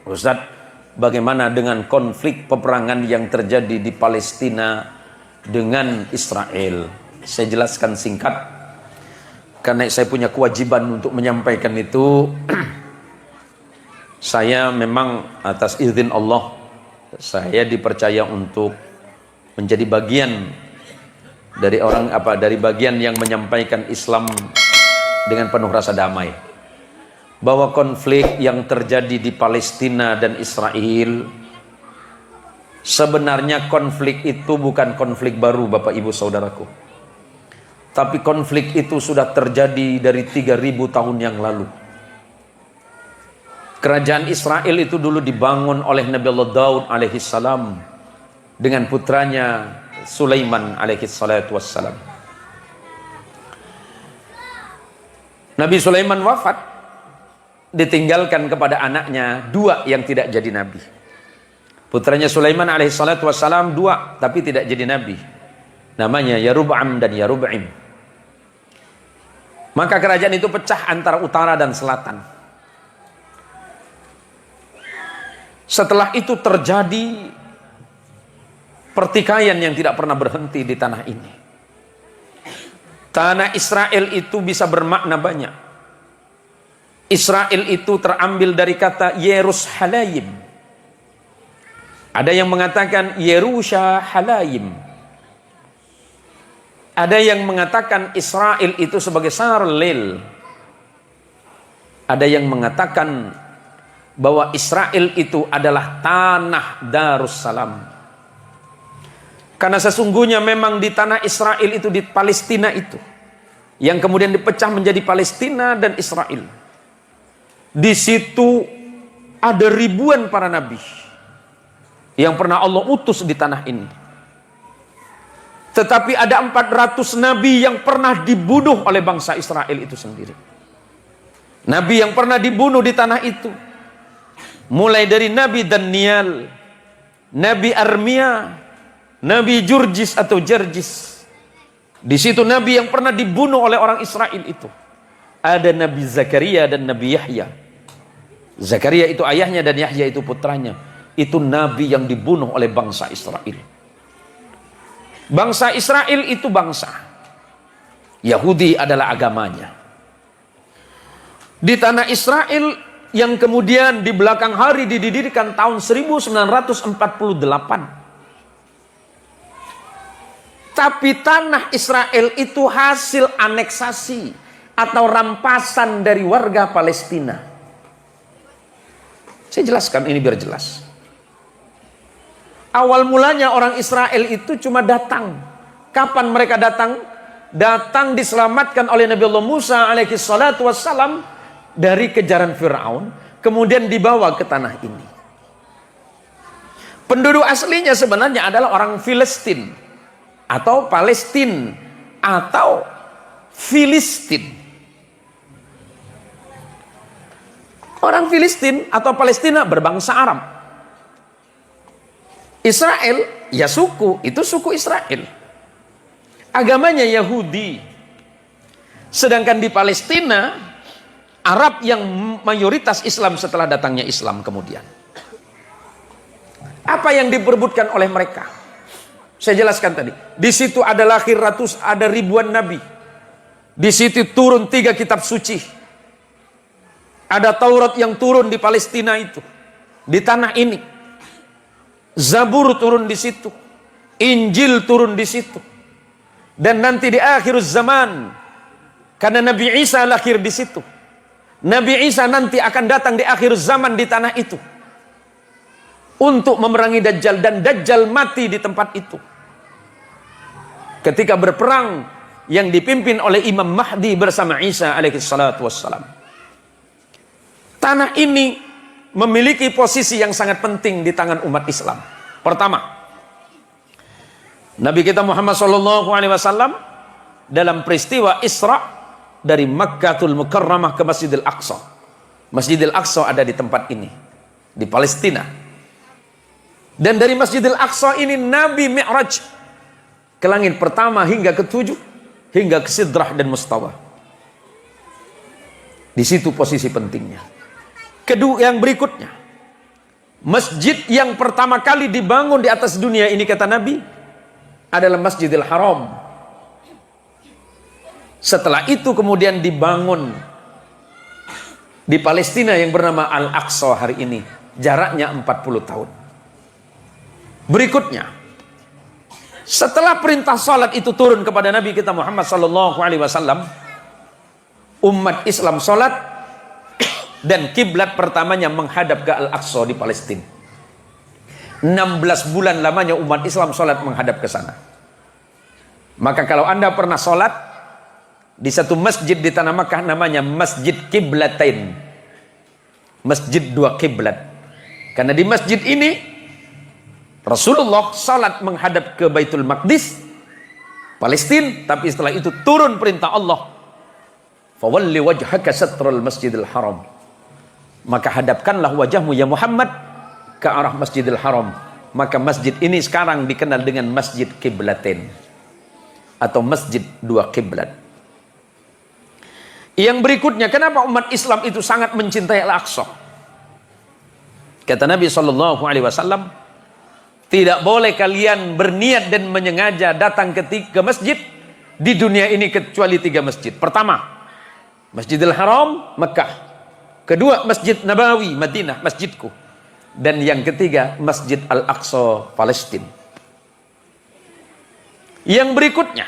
Ustaz, bagaimana dengan konflik peperangan yang terjadi di Palestina dengan Israel? Saya jelaskan singkat, karena saya punya kewajiban untuk menyampaikan itu. Saya memang atas izin Allah, saya dipercaya untuk menjadi bagian dari bagian yang menyampaikan Islam dengan penuh rasa damai. Bahwa konflik yang terjadi di Palestina dan Israel, sebenarnya konflik itu bukan konflik baru, Bapak Ibu Saudaraku. Tapi konflik itu sudah terjadi dari 3000 tahun yang lalu. Kerajaan Israel itu dulu dibangun oleh Nabi Allah Daud alaihissalam dengan putranya Sulaiman alaihissalatu wassalam. Nabi Sulaiman wafat, ditinggalkan kepada anaknya 2 yang tidak jadi nabi. Putranya Sulaiman alaihissalatu wassalam 2 tapi tidak jadi nabi. Namanya Yarub'am dan Yarub'im. Maka kerajaan itu pecah antara utara dan selatan. Setelah itu terjadi pertikaian yang tidak pernah berhenti di tanah ini. Tanah Israel itu bisa bermakna banyak. Israel itu terambil dari kata Yerusalayim. Ada yang mengatakan Yerushalayim. Ada yang mengatakan Israel itu sebagai Sarlil. Ada yang mengatakan bahwa Israel itu adalah tanah Darussalam. Karena sesungguhnya memang di tanah Israel itu, di Palestina itu, yang kemudian dipecah menjadi Palestina dan Israel. Di situ ada ribuan para nabi yang pernah Allah utus di tanah ini. Tetapi ada 400 nabi yang pernah dibunuh oleh bangsa Israel itu sendiri. Nabi yang pernah dibunuh di tanah itu, mulai dari Nabi Daniel, Nabi Armia, Nabi Jurjis atau Jerjis. Di situ nabi yang pernah dibunuh oleh orang Israel itu. Ada Nabi Zakaria dan Nabi Yahya. Zakaria itu ayahnya dan Yahya itu putranya. Itu nabi yang dibunuh oleh bangsa Israel. Bangsa Israel itu bangsa. Yahudi adalah agamanya. Di tanah Israel yang kemudian di belakang hari didirikan tahun 1948. Tapi tanah Israel itu hasil aneksasi atau rampasan dari warga Palestina. Saya jelaskan ini biar jelas. Awal mulanya orang Israel itu cuma datang. Kapan mereka datang? Datang diselamatkan oleh Nabi Allah Musa alaihi salatu wassalam dari kejaran Fir'aun, kemudian dibawa ke tanah ini. Penduduk aslinya sebenarnya adalah orang Filistin atau Palestin atau Filistin. Orang Filistin atau Palestina berbangsa Arab. Israel, ya suku, itu suku Israel. Agamanya Yahudi. Sedangkan di Palestina, Arab yang mayoritas Islam setelah datangnya Islam kemudian. Apa yang diperebutkan oleh mereka? Saya jelaskan tadi. Di situ ada lahir ada ribuan nabi. Di situ turun 3 kitab suci. Ada Taurat yang turun di Palestina itu, di tanah ini. Zabur turun di situ, Injil turun di situ. Dan nanti di akhir zaman, karena Nabi Isa lahir di situ, Nabi Isa nanti akan datang di akhir zaman di tanah itu untuk memerangi Dajjal, dan Dajjal mati di tempat itu ketika berperang yang dipimpin oleh Imam Mahdi bersama Isa alaihi salatu wassalam. Tanah ini memiliki posisi yang sangat penting di tangan umat Islam. Pertama, Nabi kita Muhammad SAW dalam peristiwa Isra dari Makkatul Mukarramah ke Masjidil Aqsa. Masjidil Aqsa ada di tempat ini, di Palestina. Dan dari Masjidil Aqsa ini Nabi Mi'raj ke langit pertama hingga ke-7, hingga ke Sidrah dan Mustawa. Di situ posisi pentingnya. Kedua, yang berikutnya, Masjid yang pertama kali dibangun di atas dunia ini, kata Nabi, adalah Masjidil Haram. Setelah itu kemudian dibangun di Palestina yang bernama Al-Aqsa hari ini. Jaraknya 40 tahun. Berikutnya, setelah perintah salat itu turun kepada Nabi kita Muhammad SAW, umat Islam salat dan kiblat pertamanya menghadap ke Al-Aqsa di Palestina. 16 bulan lamanya umat Islam salat menghadap ke sana. Maka kalau Anda pernah salat di satu masjid di Tanah Makkah namanya Masjid Qiblatain, Masjid dua kiblat. Karena di masjid ini Rasulullah salat menghadap ke Baitul Maqdis, Palestina, tapi setelah itu turun perintah Allah, fawalli wajhaka satrul Masjidil Haram, maka hadapkanlah wajahmu ya Muhammad ke arah Masjidil Haram. Maka masjid ini sekarang dikenal dengan Masjid Qiblatain atau Masjid dua kiblat. Yang berikutnya, kenapa umat Islam itu sangat mencintai Al-Aqsa? Kata Nabi SAW, tidak boleh kalian berniat dan menyengaja datang ke masjid di dunia ini kecuali 3 masjid. Pertama, Masjidil Haram, Mekah. Kedua, Masjid Nabawi, Madinah, masjidku. Dan yang ketiga, Masjid Al-Aqsa, Palestina. Yang berikutnya,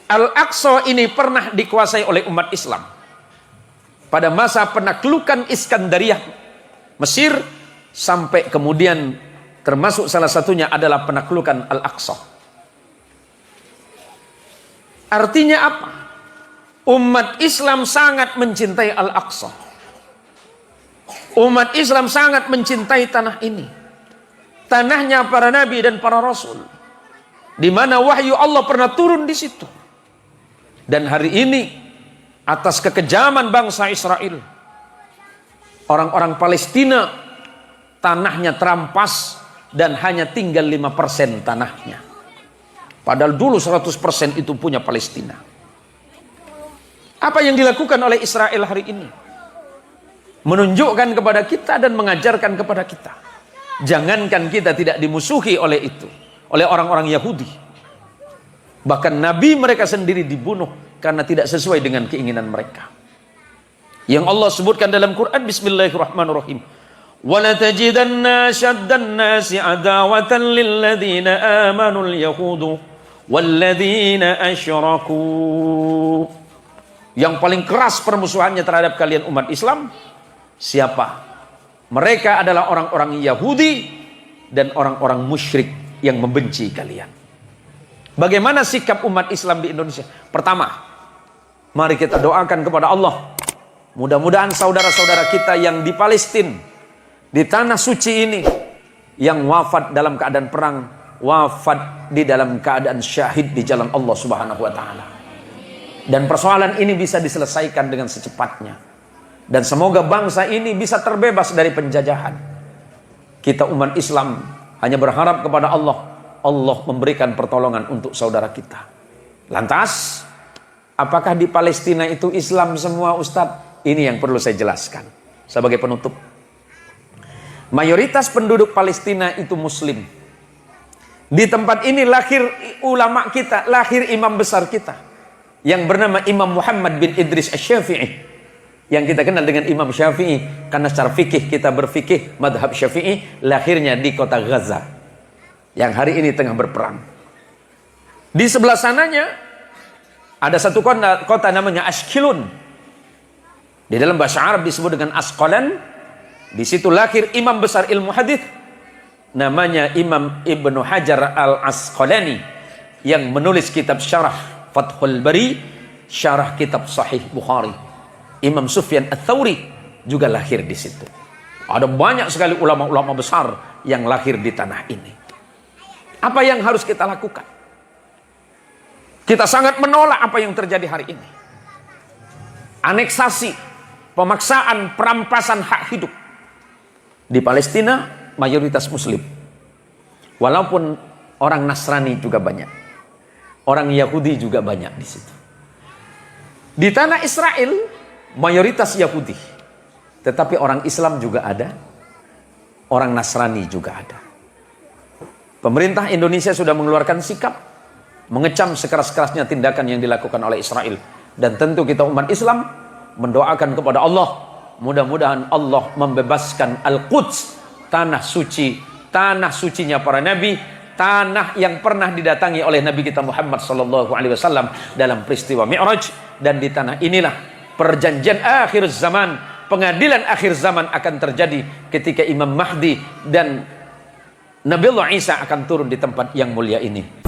Al-Aqsa ini pernah dikuasai oleh umat Islam pada masa penaklukan Iskandariyah Mesir, sampai kemudian termasuk salah satunya adalah penaklukan Al-Aqsa. Artinya apa? Umat Islam sangat mencintai Al-Aqsa. Umat Islam sangat mencintai tanah ini, tanahnya para nabi dan para rasul, di mana wahyu Allah pernah turun di situ. Dan hari ini atas kekejaman bangsa Israel, orang-orang Palestina tanahnya terampas dan hanya tinggal 5% tanahnya. Padahal dulu 100% itu punya Palestina. Apa yang dilakukan oleh Israel hari ini? Menunjukkan kepada kita dan mengajarkan kepada kita. Jangankan kita tidak dimusuhi oleh itu, oleh orang-orang Yahudi. Bahkan nabi mereka sendiri dibunuh karena tidak sesuai dengan keinginan mereka. Yang Allah sebutkan dalam Quran, Bismillahirrahmanirrahim. وَلَتَجِدَنَّ شَدَّ النَّاسِ عَدَاوَةً لِلَّذِينَ آمَنُوا الْيَهُودُ وَالَّذِينَ أَشْرَكُوا. Yang paling keras permusuhannya terhadap kalian umat Islam, siapa? Mereka adalah orang-orang Yahudi dan orang-orang musyrik yang membenci kalian. Bagaimana sikap umat Islam di Indonesia? Pertama, mari kita doakan kepada Allah. Mudah-mudahan saudara-saudara kita yang di Palestina, di tanah suci ini, yang wafat dalam keadaan perang, wafat di dalam keadaan syahid di jalan Allah Subhanahu wa taala. Dan persoalan ini bisa diselesaikan dengan secepatnya. Dan semoga bangsa ini bisa terbebas dari penjajahan. Kita umat Islam hanya berharap kepada Allah. Allah memberikan pertolongan untuk saudara kita. Lantas, apakah di Palestina itu Islam semua, Ustadz? Ini yang perlu saya jelaskan sebagai penutup. Mayoritas penduduk Palestina itu Muslim. Di tempat ini lahir ulama kita, lahir imam besar kita, yang bernama Imam Muhammad bin Idris Asy-Syafi'i, yang kita kenal dengan Imam Syafi'i, karena secara fikih kita berfikih madhab Syafi'i. Lahirnya di kota Gaza, yang hari ini tengah berperang. Di sebelah sananya ada satu kota namanya Ashkelon. Di dalam bahasa Arab disebut dengan Asqalan. Di situ lahir imam besar ilmu hadis namanya Imam Ibnu Hajar Al-Asqalani, yang menulis kitab syarah Fathul Bari, syarah kitab Sahih Bukhari. Imam Sufyan Ats-Tsauri juga lahir di situ. Ada banyak sekali ulama-ulama besar yang lahir di tanah ini. Apa yang harus kita lakukan? Kita sangat menolak apa yang terjadi hari ini. Aneksasi, pemaksaan, perampasan hak hidup. Di Palestina mayoritas Muslim. Walaupun orang Nasrani juga banyak. Orang Yahudi juga banyak di situ. Di tanah Israel mayoritas Yahudi. Tetapi orang Islam juga ada, orang Nasrani juga ada. Pemerintah Indonesia sudah mengeluarkan sikap mengecam sekeras-kerasnya tindakan yang dilakukan oleh Israel. Dan tentu kita umat Islam mendoakan kepada Allah, mudah-mudahan Allah membebaskan Al-Quds, tanah suci, tanah sucinya para nabi, tanah yang pernah didatangi oleh Nabi kita Muhammad SAW dalam peristiwa Mi'raj. Dan di tanah inilah perjanjian akhir zaman, pengadilan akhir zaman akan terjadi ketika Imam Mahdi dan Nabiullah Isa akan turun di tempat yang mulia ini.